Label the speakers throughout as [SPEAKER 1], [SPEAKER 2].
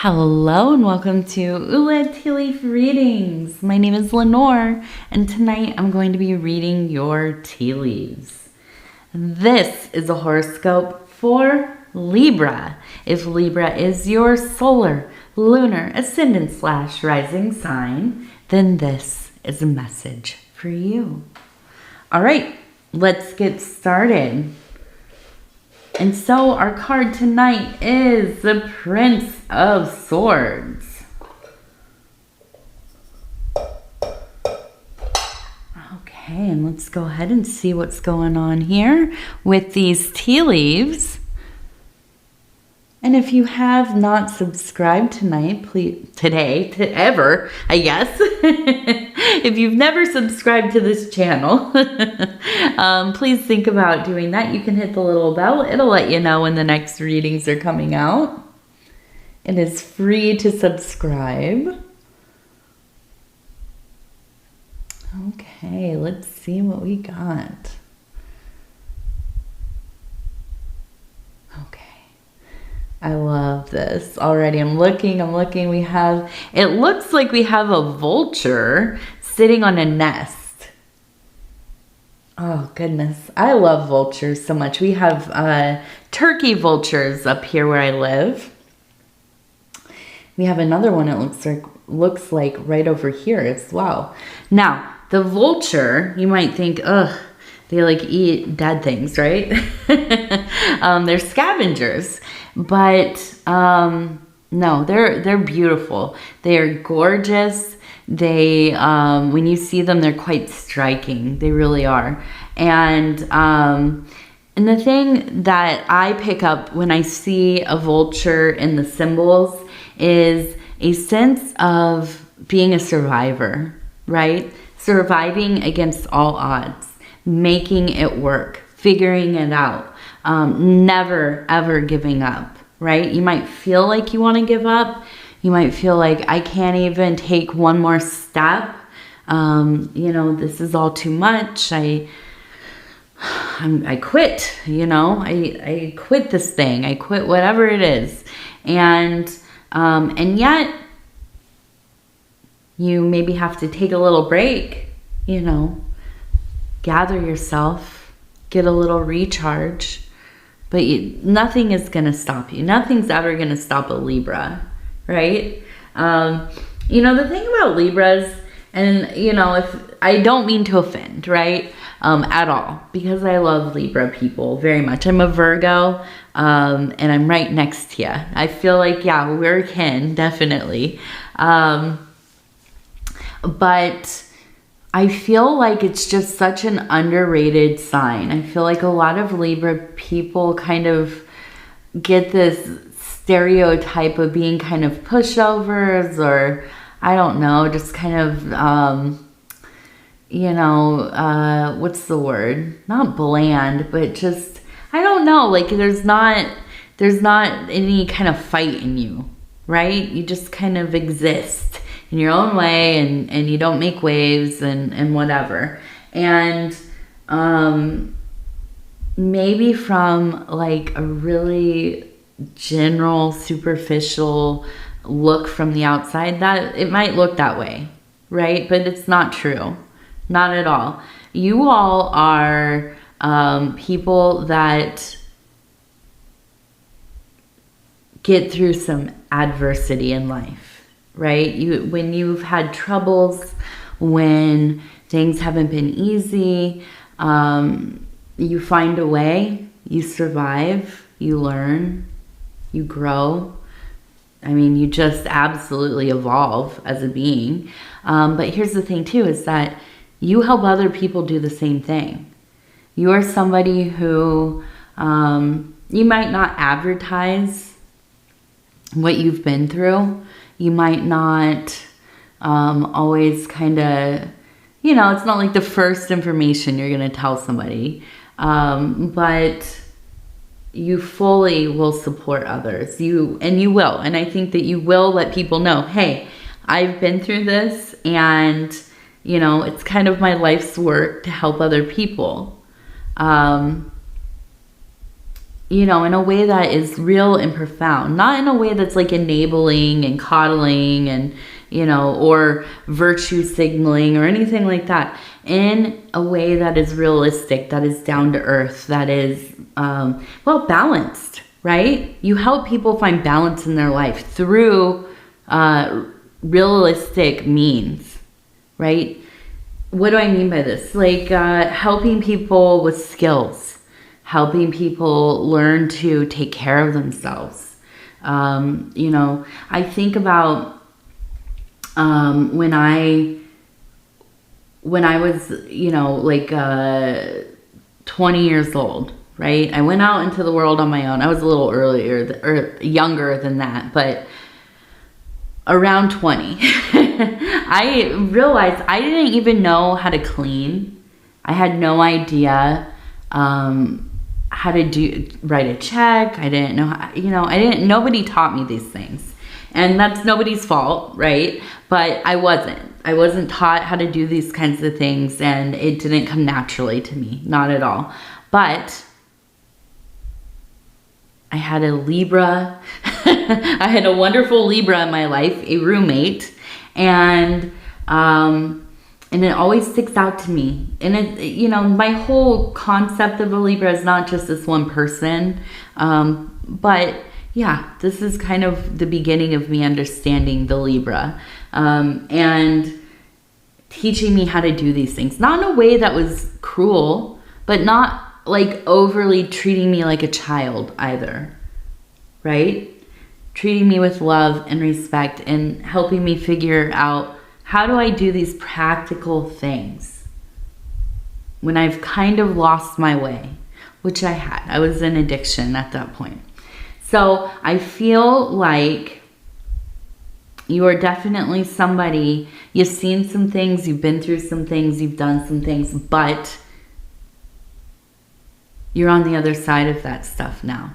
[SPEAKER 1] Hello and welcome to Ula Tea Leaf Readings. My name is Lenore and tonight I'm going to be reading your tea leaves. This is a horoscope for Libra. If Libra is your solar, lunar, ascendant / rising sign, then this is a message for you. All right, let's get started. And so our card tonight is the Prince of Swords. Okay, and let's go ahead and see what's going on here with these tea leaves. And if you have not subscribed tonight, ever, I guess. If you've never subscribed to this channel, please think about doing that. You can hit the little bell. It'll let you know when the next readings are coming out. It is free to subscribe. Okay, let's see what we got. Okay. I love this already. I'm looking. It looks like we have a vulture sitting on a nest. Oh, goodness. I love vultures so much. We have turkey vultures up here where I live. We have another one it looks like right over here as well. Now, the vulture, you might think, ugh, they like eat dead things, right? They're scavengers. But no, they're beautiful. They are gorgeous. They when you see them, they're quite striking. They really are. And the thing that I pick up when I see a vulture in the symbols is a sense of being a survivor, right? Surviving against all odds, making it work, figuring it out. Never, ever giving up, right? You might feel like you want to give up. You might feel like I can't even take one more step. This is all too much. I quit, I quit this thing. I quit whatever it is. And yet you maybe have to take a little break, gather yourself, get a little recharge. But nothing is going to stop you. Nothing's ever going to stop a Libra, right? The thing about Libras, and, if I don't mean to offend, right, at all, because I love Libra people very much. I'm a Virgo, and I'm right next to you. I feel like, yeah, we're kin, definitely. But I feel like it's just such an underrated sign. I feel like a lot of Libra people kind of get this stereotype of being kind of pushovers, or I don't know, just kind of, what's the word? Not bland, but just, I don't know, like there's not any kind of fight in you, right? You just kind of exist in your own way, and you don't make waves and whatever. And maybe from like a really general, superficial look from the outside, that it might look that way, right? But it's not true. Not at all. You all are people that get through some adversity in life. Right? When you've had troubles, when things haven't been easy, you find a way, you survive, you learn, you grow. I mean, you just absolutely evolve as a being. But here's the thing too, is that you help other people do the same thing. You are somebody who, you might not advertise what you've been through. You might not always kind of, it's not like the first information you're going to tell somebody, but you fully will support others. You will. And I think that you will let people know, hey, I've been through this, and, it's kind of my life's work to help other people. you know, in a way that is real and profound, not in a way that's like enabling and coddling and, you know, or virtue signaling or anything like that, in a way that is realistic, that is down to earth, that is, well, balanced, right? You help people find balance in their life through realistic means, right? What do I mean by this? Like helping people with skills, helping people learn to take care of themselves. You know, I think about when I was, you know, like 20 years old, right? I went out into the world on my own. I was a little earlier or younger than that, but around 20, I realized I didn't even know how to clean. I had no idea how to write a check. I didn't know how, you know, nobody taught me these things. And that's nobody's fault, right? But I wasn't taught how to do these kinds of things, and it didn't come naturally to me, not at all. But I had a Libra. I had a wonderful Libra in my life, a roommate, and it always sticks out to me. And it, you know, my whole concept of a Libra is not just this one person, but yeah, this is kind of the beginning of me understanding the Libra, and teaching me how to do these things, not in a way that was cruel, but not like overly treating me like a child either, right? Treating me with love and respect and helping me figure out, how do I do these practical things when I've kind of lost my way, which I had. I was in addiction at that point. So I feel like you are definitely somebody, you've seen some things, you've been through some things, you've done some things, but you're on the other side of that stuff now.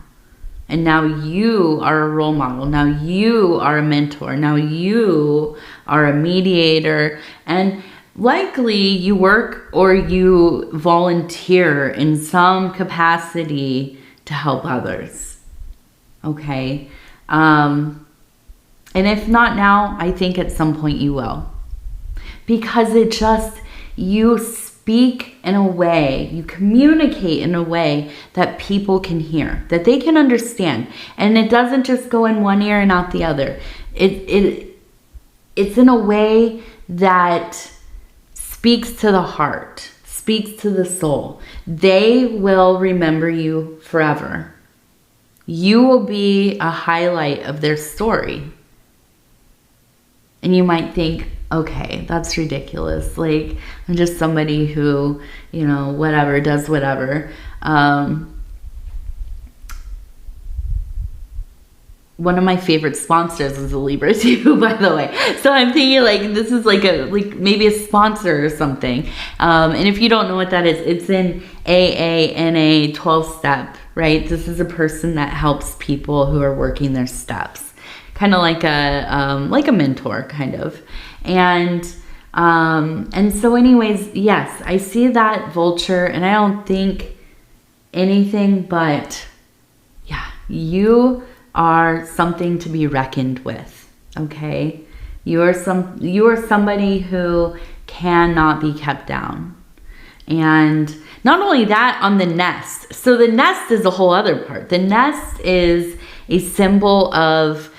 [SPEAKER 1] And now you are a role model. Now you are a mentor. Now you are a mediator. And likely you work or you volunteer in some capacity to help others. Okay? And if not now, I think at some point you will. Because it just, you speak in a way, you communicate in a way that people can hear, that they can understand. And it doesn't just go in one ear and out the other. It's in a way that speaks to the heart, speaks to the soul. They will remember you forever. You will be a highlight of their story. And you might think, okay, that's ridiculous. Like, I'm just somebody who, you know, whatever, does whatever. One of my favorite sponsors is a Libra too, by the way. So I'm thinking like, this is like maybe a sponsor or something. And if you don't know what that is, it's in AANA 12-step, right? This is a person that helps people who are working their steps. Kind of like a mentor, kind of. And so anyways, yes, I see that vulture, and I don't think anything but, yeah, you are something to be reckoned with, okay? You are somebody who cannot be kept down. And not only that, on the nest. So the nest is a whole other part. The nest is a symbol of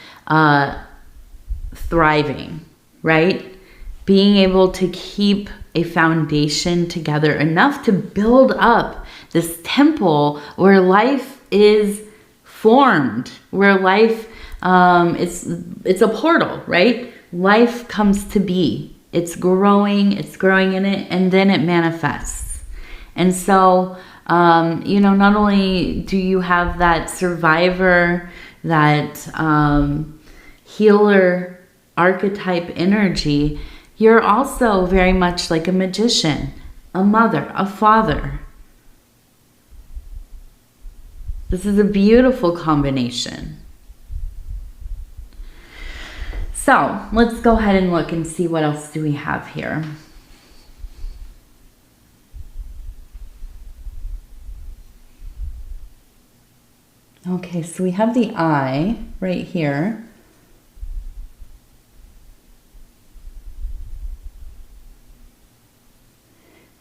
[SPEAKER 1] thriving, right? Being able to keep a foundation together enough to build up this temple where life is formed, where life, it's a portal, right? Life comes to be. It's growing in it, and then it manifests. And so, you know, not only do you have that survivor, that healer archetype energy, you're also very much like a magician, a mother, a father. This is a beautiful combination. So let's go ahead and look and see what else do we have here. Okay, so we have the eye right here.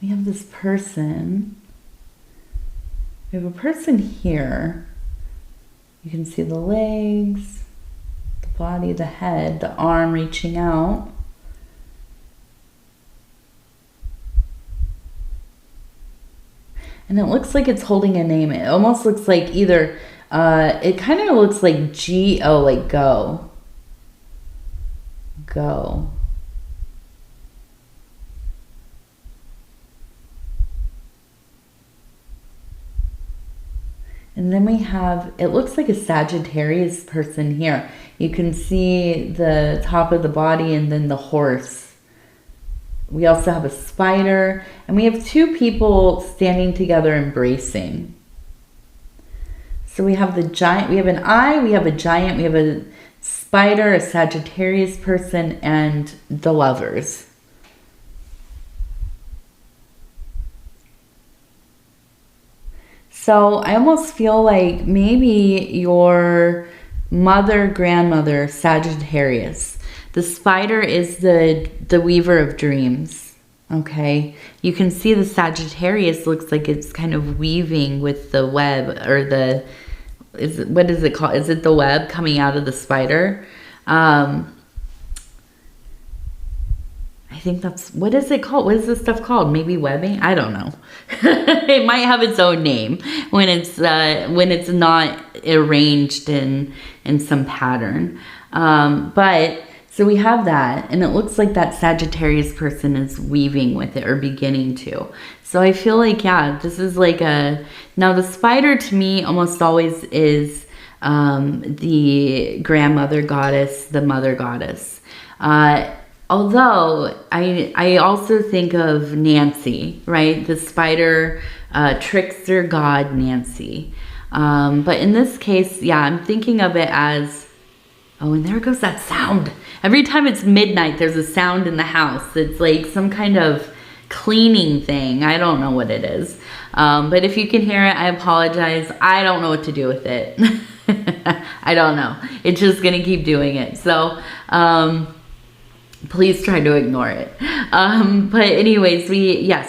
[SPEAKER 1] We have this person. We have a person here. You can see the legs, the body, the head, the arm reaching out. And it looks like it's holding a name. It almost looks like either, it kind of looks like G-O, like go. Go. And then we have, it looks like a Sagittarius person here. You can see the top of the body and then the horse. We also have a spider, and we have two people standing together embracing. So we have the giant, we have an eye, we have a giant, we have a spider, a Sagittarius person, and the lovers. So I almost feel like maybe your mother, grandmother, Sagittarius. The spider is the weaver of dreams, okay? You can see the Sagittarius looks like it's kind of weaving with the web, or the, what is it called? Is it the web coming out of the spider? I think that's, what is it called? What is this stuff called? Maybe webbing? I don't know. It might have its own name when it's not arranged in some pattern. But so we have that, and it looks like that Sagittarius person is weaving with it, or beginning to. So I feel like, yeah, this is like a, now the spider to me almost always is the grandmother goddess, the mother goddess. Although I also think of Nancy, right? The spider trickster god Nancy. But in this case, yeah, I'm thinking of it as, oh, and there goes that sound. Every time it's midnight, there's a sound in the house. It's like some kind of cleaning thing. I don't know what it is. But if you can hear it, I apologize. I don't know what to do with it. I don't know. It's just going to keep doing it. So, please try to ignore it. But anyways,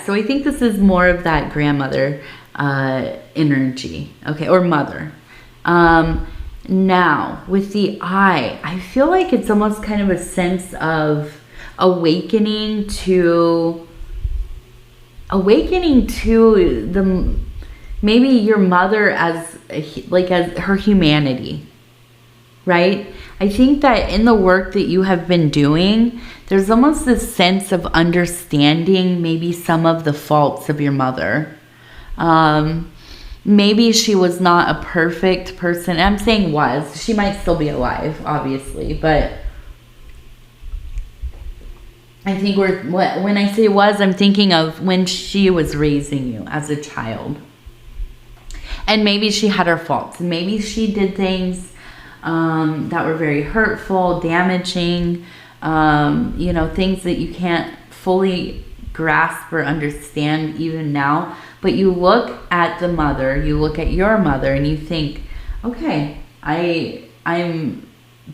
[SPEAKER 1] so I think this is more of that grandmother energy, okay, or mother. Now, with the eye, I feel like it's almost kind of a sense of awakening to the, maybe your mother as her humanity, right? I think that in the work that you have been doing, there's almost this sense of understanding maybe some of the faults of your mother. Maybe she was not a perfect person. I'm saying was. She might still be alive, obviously. But I think when I say was, I'm thinking of when she was raising you as a child. And maybe she had her faults. Maybe she did things that were very hurtful, damaging, things that you can't fully grasp or understand even now. But you look at the mother, you look at your mother, and you think, okay, I'm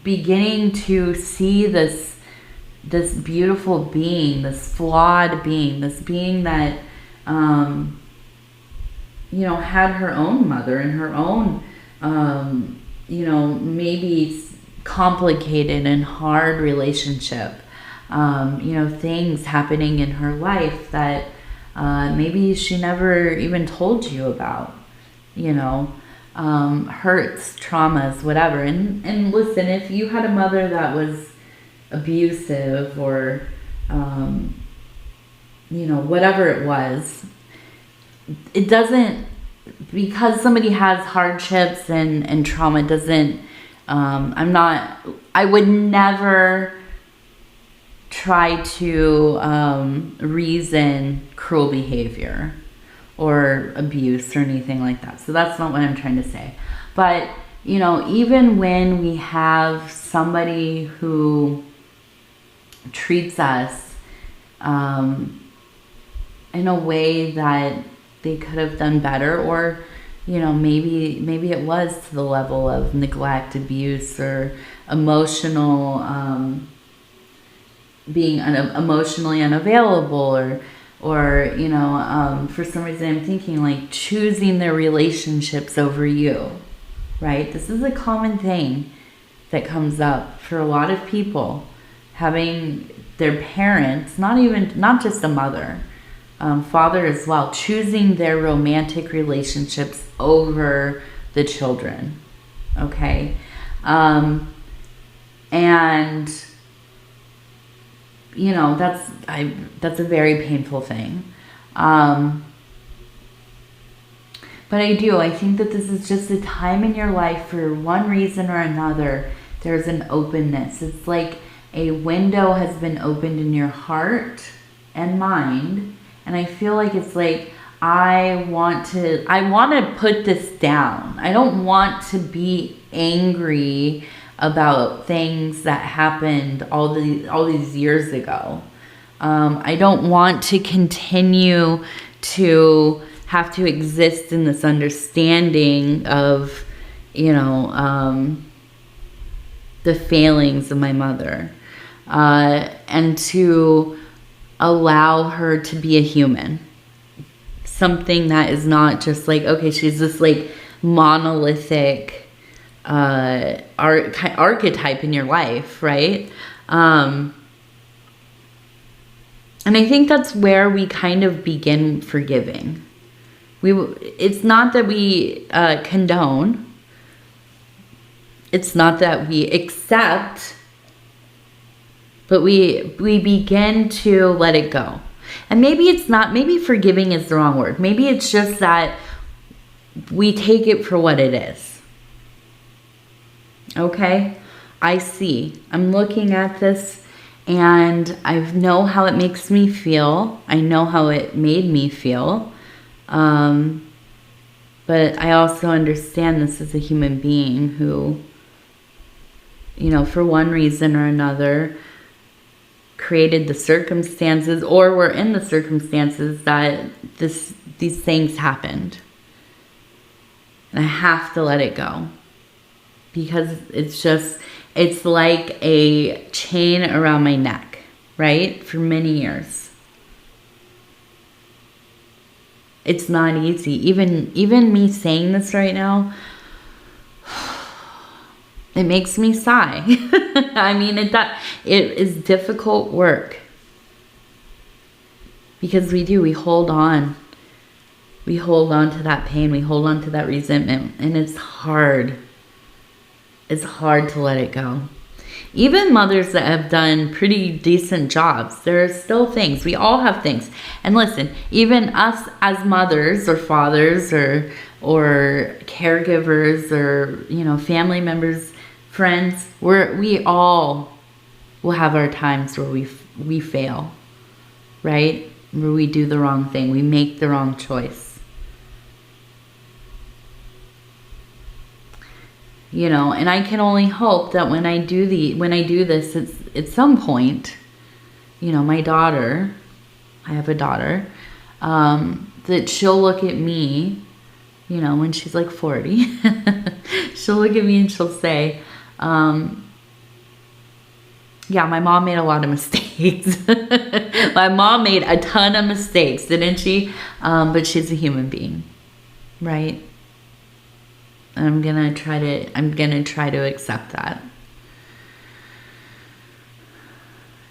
[SPEAKER 1] beginning to see this beautiful being, this flawed being, this being that had her own mother and her own maybe complicated and hard relationship, things happening in her life that maybe she never even told you about, hurts, traumas, whatever. And listen, if you had a mother that was abusive or, whatever it was, it doesn't, because somebody has hardships and trauma doesn't, I would never try to reason cruel behavior or abuse or anything like that. So that's not what I'm trying to say. But, even when we have somebody who treats us in a way that they could have done better, or you know, maybe it was to the level of neglect, abuse, or emotional, being emotionally unavailable, or you know, for some reason I'm thinking like choosing their relationships over you, right? This is a common thing that comes up for a lot of people, having their parents, not just a mother, father as well, choosing their romantic relationships over the children. Okay. And you know, that's a very painful thing. But I think that this is just a time in your life, for one reason or another, there's an openness. It's like a window has been opened in your heart and mind. And I feel like it's like, I want to put this down. I don't want to be angry about things that happened all these years ago. I don't want to continue to have to exist in this understanding of, you know, the failings of my mother, and to allow her to be a human. Something that is not just like, okay, she's this like monolithic archetype in your life, right? And I think that's where we kind of begin forgiving. It's not that we condone. It's not that we accept, but we begin to let it go. And maybe forgiving is the wrong word. Maybe it's just that we take it for what it is. Okay, I'm looking at this, and I know how it makes me feel. I know how it made me feel. But I also understand this as a human being who, you know, for one reason or another, created the circumstances, or were in the circumstances that these things happened. And I have to let it go. Because it's like a chain around my neck, right? For many years. It's not easy. Even me saying this right now, it makes me sigh. I mean, it is difficult work. Because we hold on. We hold on to that pain. We hold on to that resentment. And it's hard. It's hard to let it go. Even mothers that have done pretty decent jobs, there are still things. We all have things. And listen, even us as mothers or fathers or caregivers or, you know, family members, friends, we all will have our times where we fail, right? Where we do the wrong thing. We make the wrong choice. You know, and I can only hope that when I do this, it's at some point, you know, my daughter, I have a daughter, that she'll look at me, you know, when she's like 40, she'll look at me and she'll say, yeah, my mom made a lot of mistakes. My mom made a ton of mistakes, didn't she? But she's a human being, right? I'm gonna try to accept that.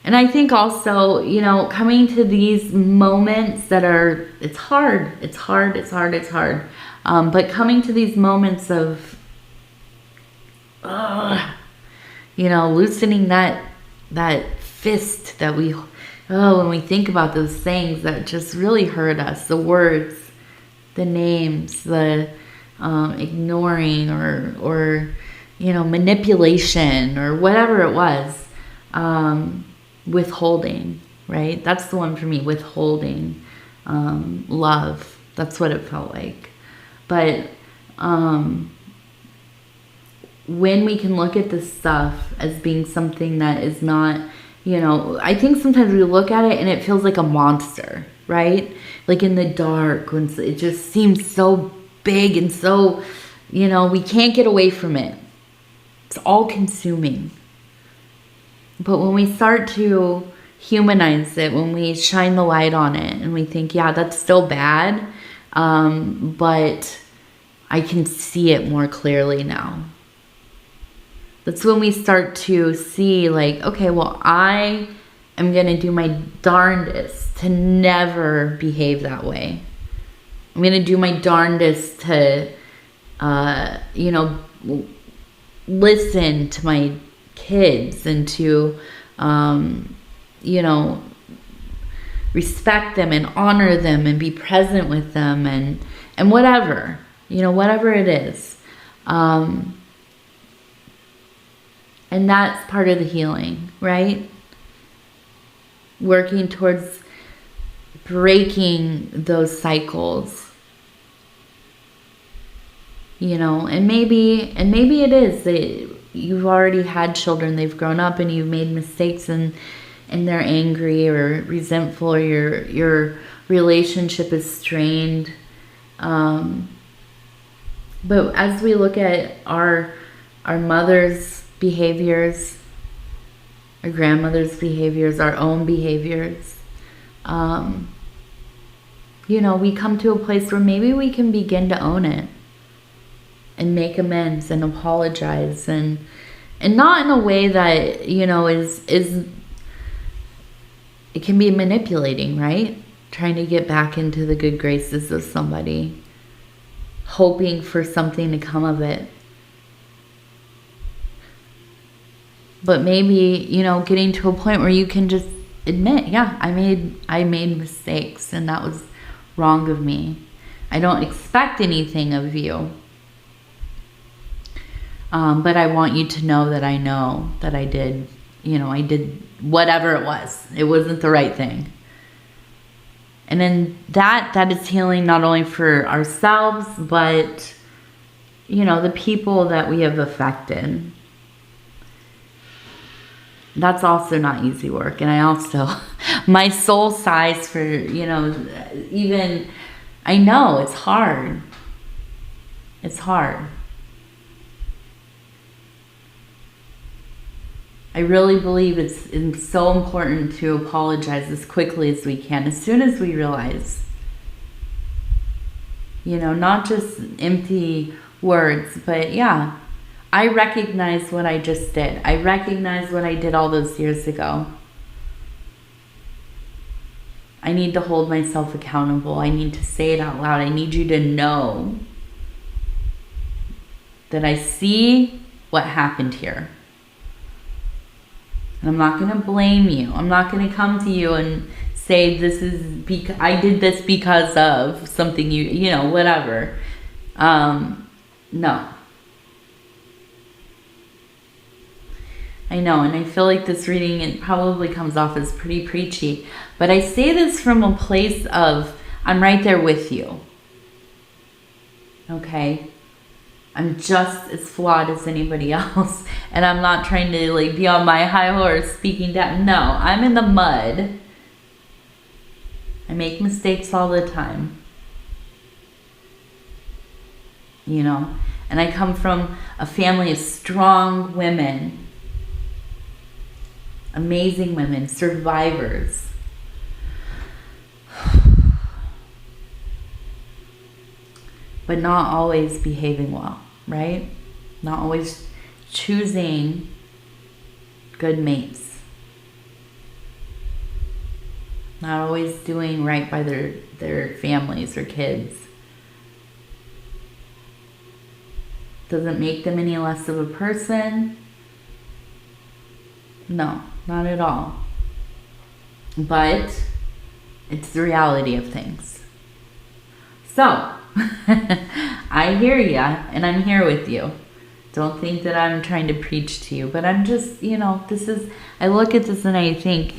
[SPEAKER 1] And I think also, you know, coming to these moments that are, it's hard. But coming to these moments of, you know, loosening that fist that when we think about those things that just really hurt us, the words, the names, the ignoring or you know, manipulation or whatever it was, withholding, right? That's the one for me, withholding, love. That's what it felt like. But when we can look at this stuff as being something that is not, you know, I think sometimes we look at it and it feels like a monster, right? Like in the dark, when it just seems so big and so, we can't get away from it. It's all consuming. But when we start to humanize it, when we shine the light on it and we think, yeah, that's still bad, but I can see it more clearly now. That's when we start to see like, okay, well, I am going to do my darndest to never behave that way. I'm going to do my darndest to, listen to my kids and to, respect them and honor them and be present with them and whatever, whatever it is. And that's part of the healing, right? Working towards breaking those cycles. And maybe it is that you've already had children, they've grown up and you've made mistakes and they're angry or resentful, or your relationship is strained. But as we look at our mother's behaviors, our grandmother's behaviors, our own behaviors, we come to a place where maybe we can begin to own it and make amends and apologize, and not in a way that, is it can be manipulating, right? Trying to get back into the good graces of somebody, hoping for something to come of it. But maybe, getting to a point where you can just admit, yeah, I made mistakes and that was wrong of me. I don't expect anything of you. But I want you to know that I know that I did, I did whatever it was. It wasn't the right thing. And then that is healing not only for ourselves, but, the people that we have affected. That's also not easy work. And I also, my soul sighs for, even, I know it's hard. It's hard. I really believe it's so important to apologize as quickly as we can, as soon as we realize. Not just empty words, but yeah, I recognize what I just did. I recognize what I did all those years ago. I need to hold myself accountable. I need to say it out loud. I need you to know that I see what happened here. And I'm not going to blame you. I'm not going to come to you and say I did this because of something whatever. No. I know, and I feel like this reading, it probably comes off as pretty preachy, but I say this from a place of, I'm right there with you. Okay? I'm just as flawed as anybody else, and I'm not trying to be on my high horse speaking down. No, I'm in the mud. I make mistakes all the time. And I come from a family of strong women. Amazing women, survivors. But not always behaving well, right? Not always choosing good mates. Not always doing right by their families or kids. Doesn't make them any less of a person. No, not at all. But it's the reality of things. So, I hear ya, and I'm here with you. Don't think that I'm trying to preach to you, but I'm just, I look at this and I think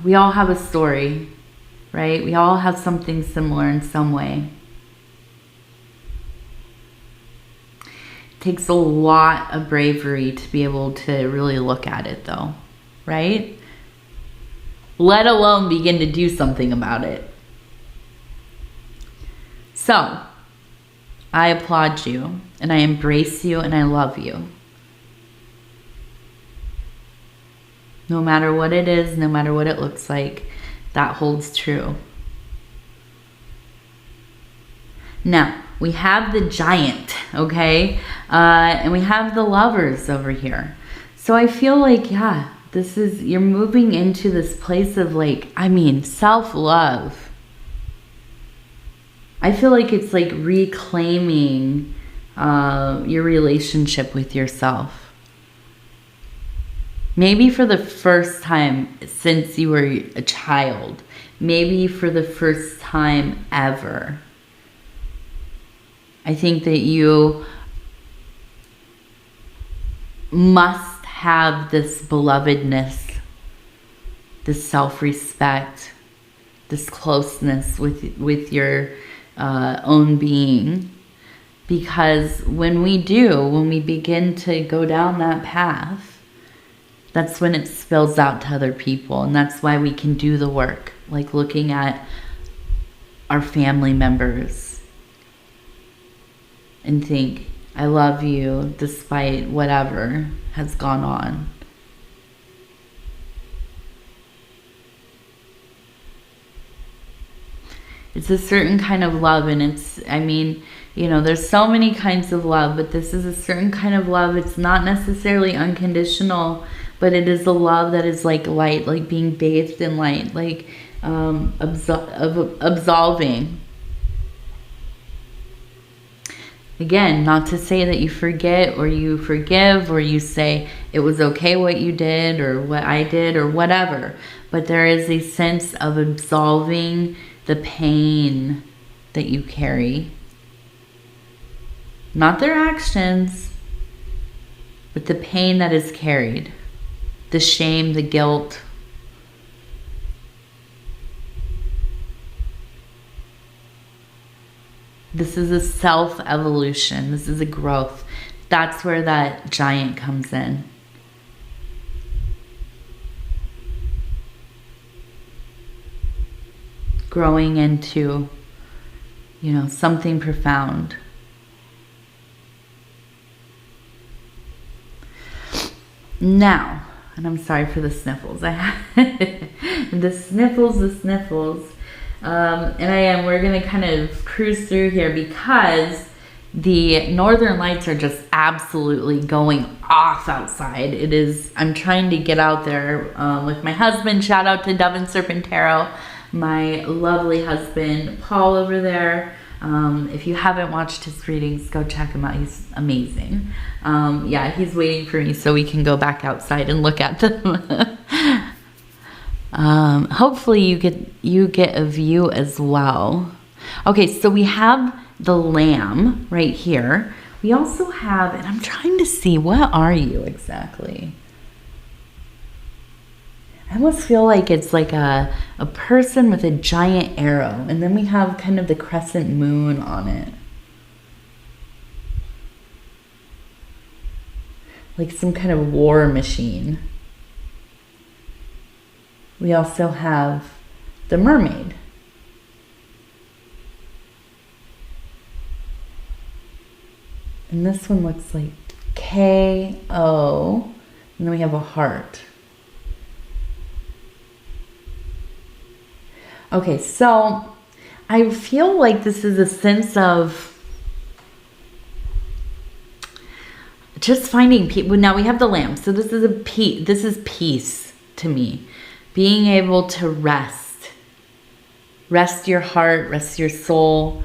[SPEAKER 1] we all have a story, right? We all have something similar in some way. It takes a lot of bravery to be able to really look at it, though, right? Let alone begin to do something about it. So, I applaud you, and I embrace you, and I love you. No matter what it is, no matter what it looks like, that holds true. Now, we have the Giant, okay? And we have the Lovers over here. So I feel like, yeah, you're moving into this place of like, self-love. I feel like it's like reclaiming your relationship with yourself. Maybe for the first time since you were a child. Maybe for the first time ever. I think that you must have this belovedness, this self-respect, this closeness with your own being. Because when we begin to go down that path, that's when it spills out to other people. And that's why we can do the work, like looking at our family members and think, I love you despite whatever has gone on. It's a certain kind of love, and there's so many kinds of love, but this is a certain kind of love. It's not necessarily unconditional, but it is a love that is like light, like being bathed in light, like absolving. Again, not to say that you forget or you forgive or you say it was okay what you did or what I did or whatever. But there is a sense of absolving the pain that you carry. Not their actions, but the pain that is carried. The shame, the guilt. This is a self-evolution. This is a growth. That's where that Giant comes in. Growing into, something profound. Now, and I'm sorry for the sniffles. I have the sniffles. We're going to kind of cruise through here because the northern lights are just absolutely going off outside. I'm trying to get out there with my husband. Shout out to Dove and Serpent Tarot, my lovely husband, Paul over there. If you haven't watched his readings, go check him out. He's amazing. He's waiting for me so we can go back outside and look at them. Hopefully you get a view as well. Okay, so we have the Lamb right here. We also have, and I'm trying to see, what are you exactly? I almost feel like it's like a person with a giant arrow, and then we have kind of the crescent moon on it. Like some kind of war machine. We also have the mermaid. And this one looks like K-O. And then we have a heart. Okay, so I feel like this is a sense of just finding people. Now we have the Lamb. So this is peace to me. Being able to rest. Rest your heart, rest your soul.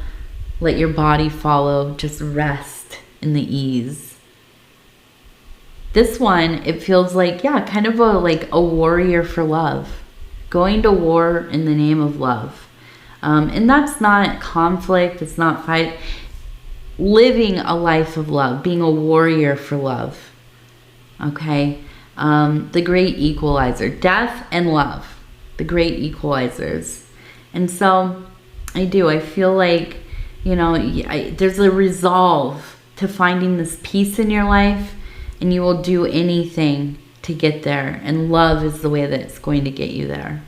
[SPEAKER 1] Let your body follow. Just rest in the ease. This one, it feels like, kind of a warrior for love. Going to war in the name of love. And that's not conflict. It's not fight. Living a life of love. Being a warrior for love. Okay? The great equalizer. Death and love. The great equalizers. And so, I feel like, there's a resolve to finding this peace in your life. And you will do anything to get there. And love is the way that it's going to get you there.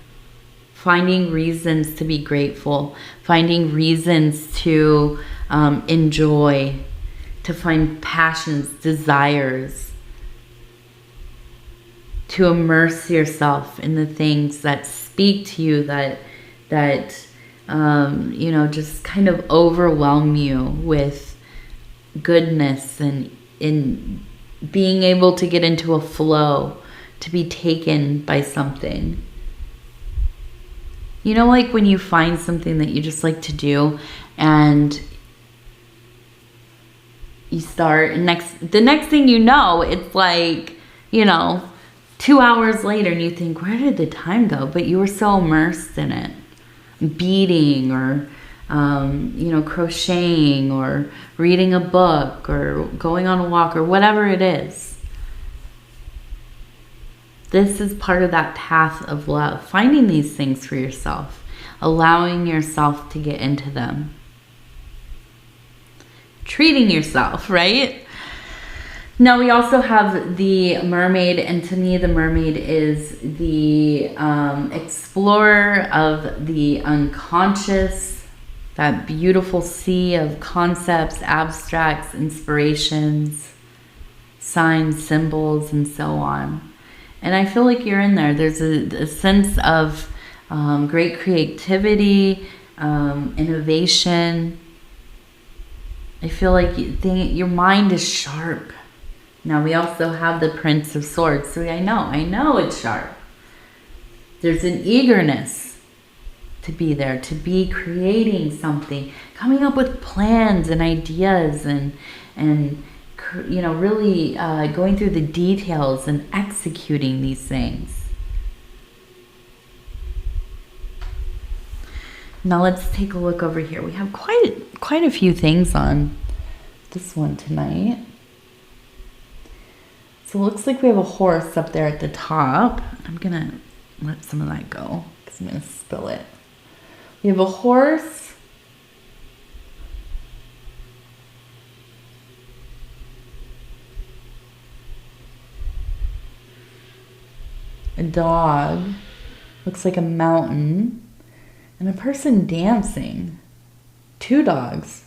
[SPEAKER 1] finding reasons to be grateful, finding reasons to enjoy, to find passions, desires, to immerse yourself in the things that speak to you, that you know, just kind of overwhelm you with goodness, and in being able to get into a flow, to be taken by something. You know, like when you find something that you just like to do, and you start, and the next thing you know, it's like, you know, 2 hours later, and you think, where did the time go? But you were so immersed in it, beading, or you know, crocheting, or reading a book, or going on a walk, or whatever it is. This is part of that path of love, finding these things for yourself, allowing yourself to get into them, treating yourself, right? Now we also have the mermaid, and to me the mermaid is the explorer of the unconscious, that beautiful sea of concepts, abstracts, inspirations, signs, symbols, and so on. And I feel like you're in there. There's a sense of great creativity, innovation. I feel like your mind is sharp. Now we also have the Prince of Swords. So I know it's sharp. There's an eagerness to be there, to be creating something, coming up with plans and ideas, and you know, really going through the details and executing these things. Now let's take a look over here. We have quite a few things on this one tonight. So it looks like we have a horse up there at the top. I'm gonna let some of that go because I'm gonna spill it. We have a horse. A dog, looks like a mountain, and a person dancing. 2 dogs.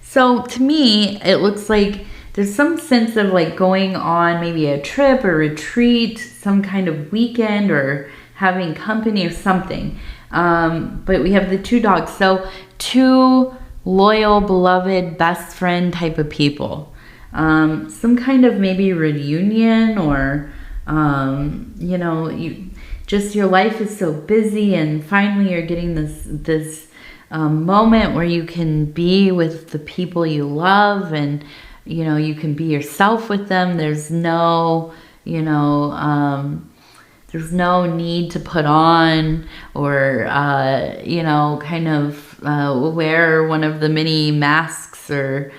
[SPEAKER 1] So to me, it looks like there's some sense of like going on maybe a trip or retreat, some kind of weekend, or having company or something. But we have the 2 dogs. So 2 loyal, beloved, best friend type of people. Some kind of maybe reunion, or you know, your life is so busy, and finally you're getting this moment where you can be with the people you love, and you know, you can be yourself with them. There's no, you know, there's no need to put on, or you know, kind of wear one of the many masks or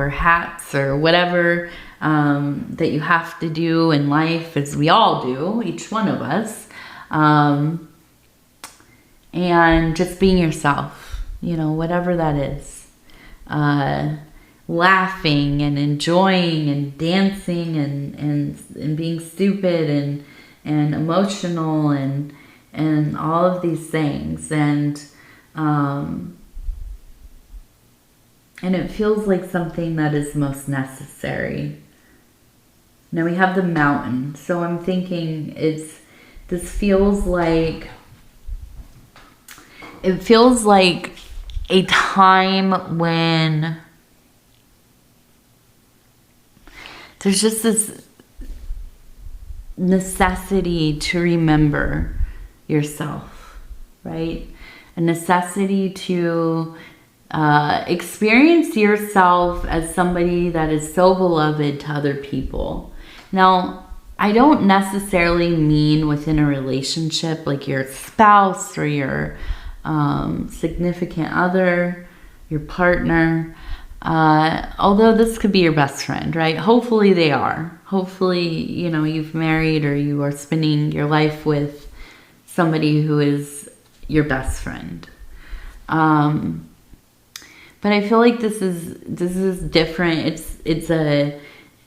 [SPEAKER 1] hats or whatever that you have to do in life, as we all do, each one of us. And just being yourself, you know, whatever that is. Laughing and enjoying and dancing and being stupid and emotional and all of these things. And it feels like something that is most necessary. Now we have the mountain. So I'm thinking this feels like, it feels like a time when there's just this necessity to remember yourself, right? A necessity to experience yourself as somebody that is so beloved to other people. Now, I don't necessarily mean within a relationship, like your spouse or your significant other, your partner, although this could be your best friend, right? Hopefully they are. Hopefully, you know, you've married or you are spending your life with somebody who is your best friend. But I feel like this is different.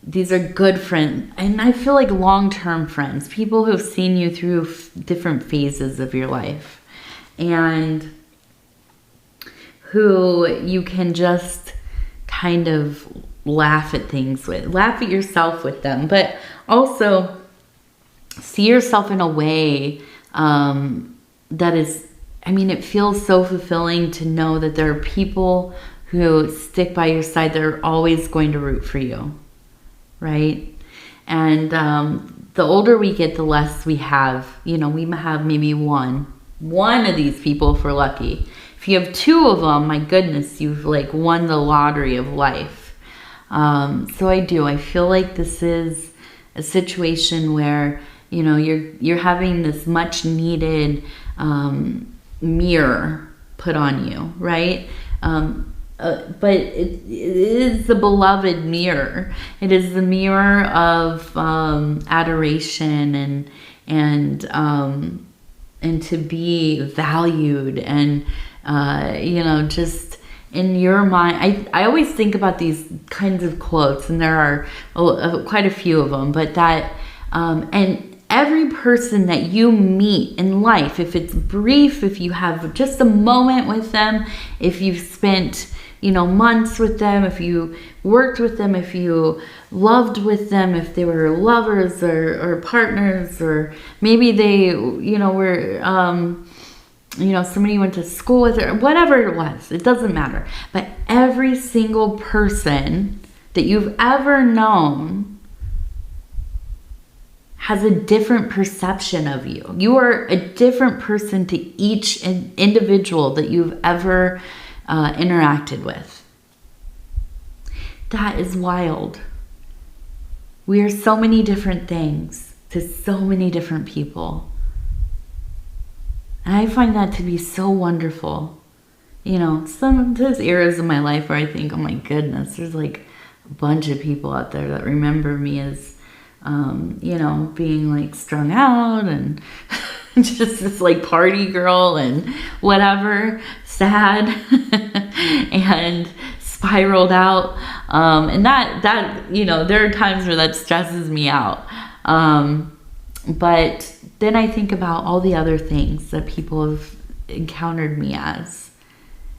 [SPEAKER 1] these are good friends. And I feel like long-term friends, people who've seen you through different phases of your life and who you can just kind of laugh at things with, laugh at yourself with them, but also see yourself in a way that is, I mean, it feels so fulfilling to know that there are people who stick by your side. They're always going to root for you, right? And the older we get, the less we have. You know, we have maybe one of these people if we're lucky. If you have two of them, my goodness, you've like won the lottery of life. So I feel like this is a situation where, you know, you're having this much needed mirror put on you, right? But it is the beloved mirror. It is the mirror of adoration and to be valued and you know, just in your mind. I always think about these kinds of quotes, and there are quite a few of them, but that and every person that you meet in life, if it's brief, if you have just a moment with them, if you've spent, you know, months with them, if you worked with them, if you loved with them, if they were lovers or partners, or maybe they, you know, were, you know, somebody you went to school with, or whatever it was, it doesn't matter. But every single person that you've ever known has a different perception of you. You are a different person to each individual that you've ever interacted with. That is wild. We are so many different things to so many different people. And I find that to be so wonderful. You know, there's eras in my life where I think, oh my goodness, there's like a bunch of people out there that remember me as you know, being like strung out and just this like party girl and whatever, sad and spiraled out. And that, you know, there are times where that stresses me out. But then I think about all the other things that people have encountered me as.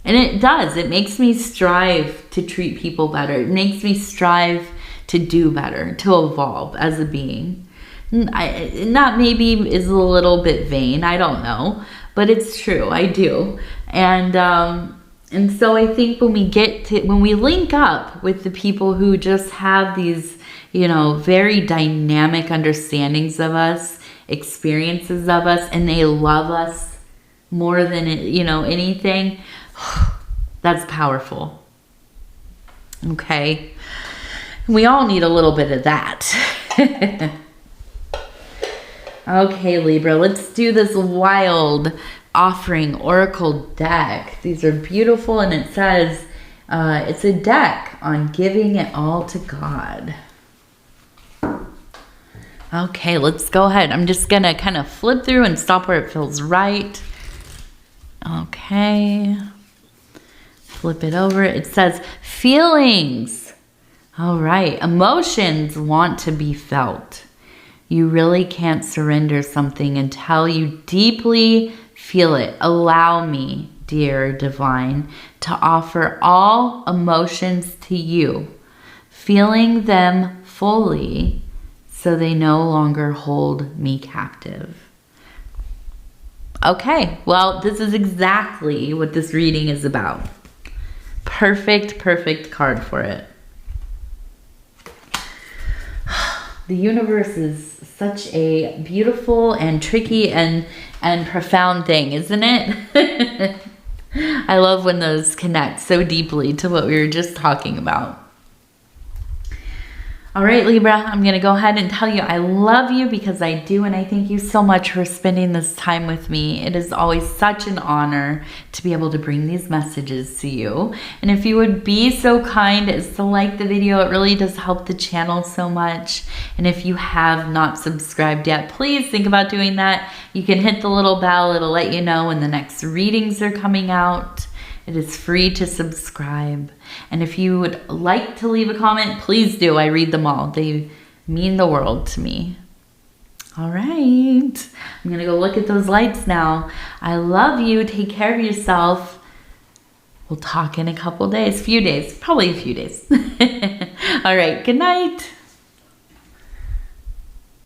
[SPEAKER 1] And it makes me strive to treat people better. It makes me strive to do better, to evolve as a being. That maybe is a little bit vain, I don't know, but it's true, I do. And so I think when we link up with the people who just have these, you know, very dynamic understandings of us, experiences of us, and they love us more than, you know, anything, that's powerful. Okay? We all need a little bit of that. Okay, Libra, let's do this wild offering oracle deck. These are beautiful, and it says it's a deck on giving it all to God. Okay, let's go ahead. I'm just gonna kind of flip through and stop where it feels right. Okay. Flip it over. It says feelings. All right. Emotions want to be felt. You really can't surrender something until you deeply feel it. Allow me, dear divine, to offer all emotions to you, feeling them fully so they no longer hold me captive. Okay, well, this is exactly what this reading is about. Perfect card for it. The universe is such a beautiful and tricky and profound thing, isn't it? I love when those connect so deeply to what we were just talking about. All right, Libra, I'm going to go ahead and tell you I love you because I do, and I thank you so much for spending this time with me. It is always such an honor to be able to bring these messages to you. And if you would be so kind as to like the video, it really does help the channel so much. And if you have not subscribed yet, please think about doing that. You can hit the little bell. It'll let you know when the next readings are coming out. It is free to subscribe. And if you would like to leave a comment, please do. I read them all. They mean the world to me. All right. I'm going to go look at those lights now. I love you. Take care of yourself. We'll talk in a couple days, few days, probably a few days. All right. Good night.